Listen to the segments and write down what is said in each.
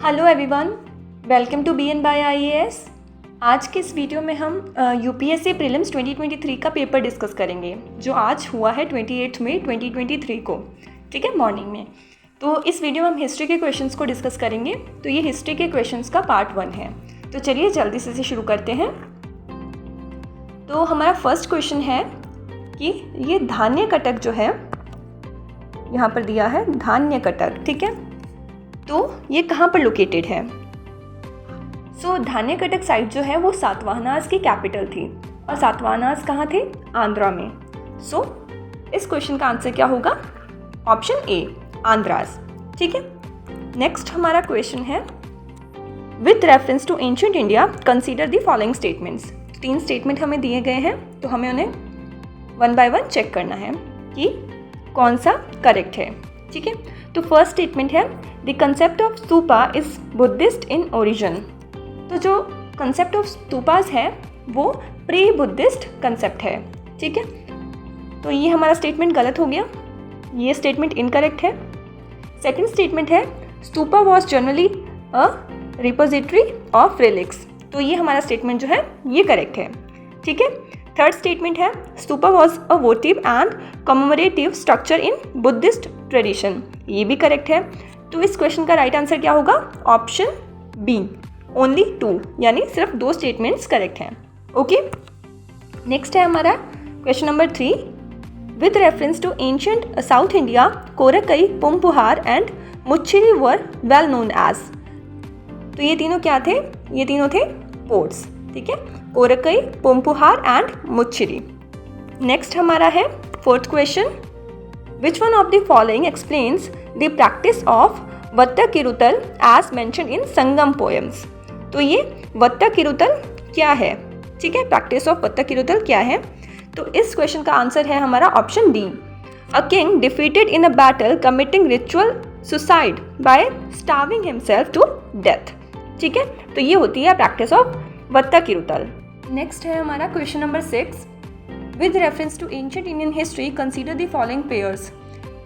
Hello everyone, welcome to B N by IAS। आज के इस वीडियो में हम यूपीएससी प्रीलिम्स 2023 का पेपर डिस्कस करेंगे जो आज हुआ है 28 मई 2023 को, ठीक है, मॉर्निंग में। तो इस वीडियो में हम हिस्ट्री के क्वेश्चंस को डिस्कस करेंगे। तो ये हिस्ट्री के क्वेश्चंस का पार्ट 1 है। तो चलिए जल्दी से शुरू करते हैं। तो हमारा फर्स्ट क्वेश्चन है कि ये धान्य कटक जो है, यहाँ पर दिया है धान्य कटक, ठीक है, तो ये कहाँ पर लोकेटेड है। सो धान्य कटक साइट जो है वो सातवाहनास की कैपिटल थी और सातवाहनास कहाँ थे? आंध्रा में। सो इस क्वेश्चन का आंसर क्या होगा? ऑप्शन ए, आंध्रास, ठीक है। नेक्स्ट हमारा क्वेश्चन है with reference to ancient India consider the following statements. 3 statement हमें दिए गए हैं, तो हमें उन्हें 1 बाय 1 चेक करना है कि कौन सा करेक्ट है, ठीक है। तो फर्स्ट स्टेटमेंट है the concept of stupa is Buddhist in origin. तो जो कंसेप्ट ऑफ स्तूपास है वो प्री बुद्धिस्ट कंसेप्ट है, ठीक है। तो ये हमारा स्टेटमेंट गलत हो गया, ये स्टेटमेंट इनकरेक्ट है। सेकंड स्टेटमेंट है stupa was generally a repository of relics. तो ये हमारा स्टेटमेंट जो है ये करेक्ट है, ठीक है। थर्ड स्टेटमेंट है stupa was a वोटिव and commemorative structure in Buddhist tradition. ये भी करेक्ट है। तो इस क्वेश्चन का राइट आंसर क्या होगा? ऑप्शन बी, ओनली 2, यानी सिर्फ 2 स्टेटमेंट्स करेक्ट हैं। ओके, नेक्स्ट है हमारा question number 3 with reference to ancient South India Korkai, Poompuhar and Muchiri were well known as. तो ये तीनों क्या थे? ये तीनों थे पोर्ट्स, ठीक है, कोरकई, पुम्पुहार एंड मुच्चिरी। नेक्स्ट हमारा है fourth question which one of the following explains the practice of Vatta Kiruthal as mention in Sangam poems. तो ये वत्ता किरुतल क्या है, ठीक है, प्रैक्टिस ऑफ वत्ता किरुतल क्या है? तो इस क्वेश्चन का आंसर है हमारा option D, a king defeated in a battle committing ritual suicide by starving himself to death, ठीक है। तो ये होती है प्रैक्टिस ऑफ वत्ता किरुतल। नेक्स्ट है हमारा question number 6 with reference to ancient Indian history consider the following pairs.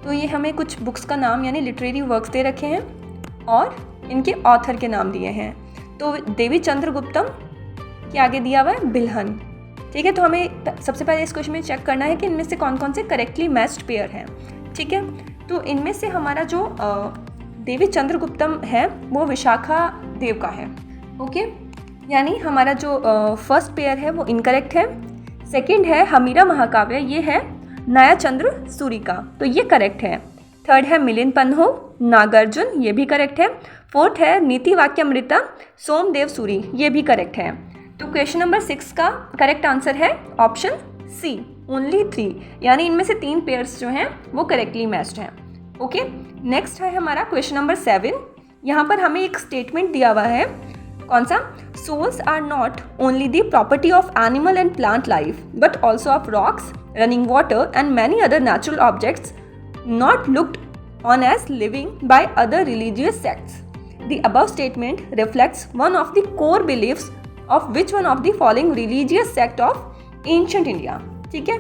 तो ये हमें कुछ बुक्स का नाम यानी लिटरेरी वर्क्स दे रखे हैं और इनके ऑथर के नाम दिए हैं। तो देवी चंद्रगुप्तम के आगे दिया हुआ है बिल्हन, ठीक है। तो हमें सबसे पहले इस क्वेश्चन में चेक करना है कि इनमें से कौन कौन से करेक्टली मैच्ड पेयर हैं, ठीक है। तो इनमें से हमारा जो देवी चंद्रगुप्तम है वो विशाखा देव का है, ओके, यानी हमारा जो फर्स्ट पेयर है वो इनकरेक्ट है। सेकंड है हमीरा महाकाव्य, ये है नया चंद्र सूरी का, तो ये करेक्ट है। थर्ड है मिलिंद पन्हो, नागार्जुन, ये भी करेक्ट है। फोर्थ है नीति वाक्यामृता, सोमदेव सूरी, ये भी करेक्ट है। तो क्वेश्चन नंबर 6 का करेक्ट आंसर है ऑप्शन सी, ओनली 3, यानी इनमें से 3 पेयर्स जो हैं वो करेक्टली मैच्ड हैं। ओके, नेक्स्ट है हमारा क्वेश्चन नंबर 7। यहाँ पर हमें एक स्टेटमेंट दिया हुआ है, कौन सा? Souls are not only the property of animal and plant life but also of rocks, running water and many other natural objects not looked on as living by other religious sects. The above statement reflects one of the core beliefs of which one of the following religious sect of ancient India. ठीक है,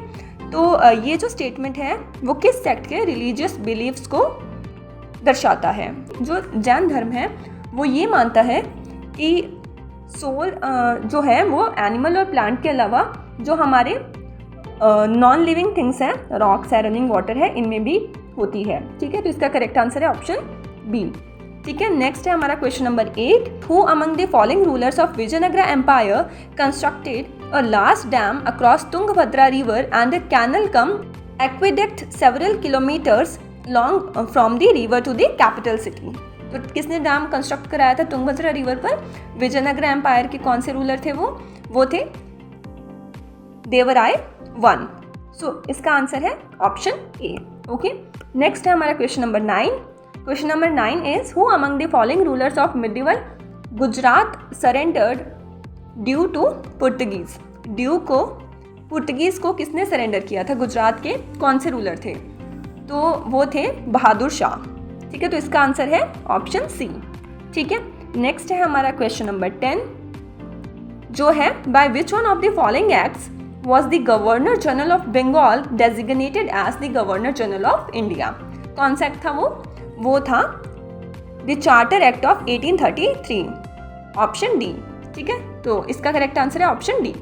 तो ये जो statement है वो किस sect के religious beliefs को दर्शाता है? जो जैन धर्म है वो ये मानता है कि सोल जो है वो एनिमल और प्लांट के अलावा जो हमारे नॉन लिविंग थिंग्स हैं, रॉक्स है, रनिंग वाटर है, इनमें भी होती है, ठीक है। तो इसका करेक्ट आंसर है ऑप्शन बी, ठीक है। नेक्स्ट है हमारा question number 8 who among the following rulers of Vijayanagara empire constructed a large dam across Tungabhadra river and the canal cum aqueduct several kilometres long from the river to the capital city. तो किसने dam construct कराया था Tungabhadra river पर? Vijayanagara empire के कौन से ruler थे? वो थे देवराय 1। सो इसका आंसर है ऑप्शन ए, ओके। नेक्स्ट है हमारा question number 9। Question number 9 is who among the following rulers of medieval Gujarat surrendered due to Portuguese. Due को पुर्तगीज को किसने सरेंडर किया था? गुजरात के कौन से रूलर थे? तो वो थे बहादुर शाह, ठीक है। तो इसका आंसर है ऑप्शन सी, ठीक है। नेक्स्ट है हमारा क्वेश्चन नंबर 10 जो है by which one of the following acts was the Governor General of Bengal designated as the Governor General of India। कौन सा एक्ट था वो था the charter act of 1833। Option D. ठीक है, तो इसका करेक्ट आंसर है ऑप्शन डी।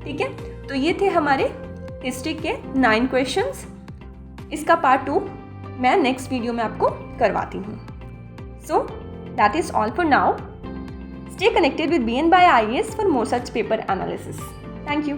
ठीक है, तो ये थे हमारे हिस्ट्री के 9 क्वेश्चंस। इसका पार्ट 2 मैं नेक्स्ट वीडियो में आपको करवाती हूँ। So that is all for now. Stay connected with BN by IAS for more such paper analysis. Thank you.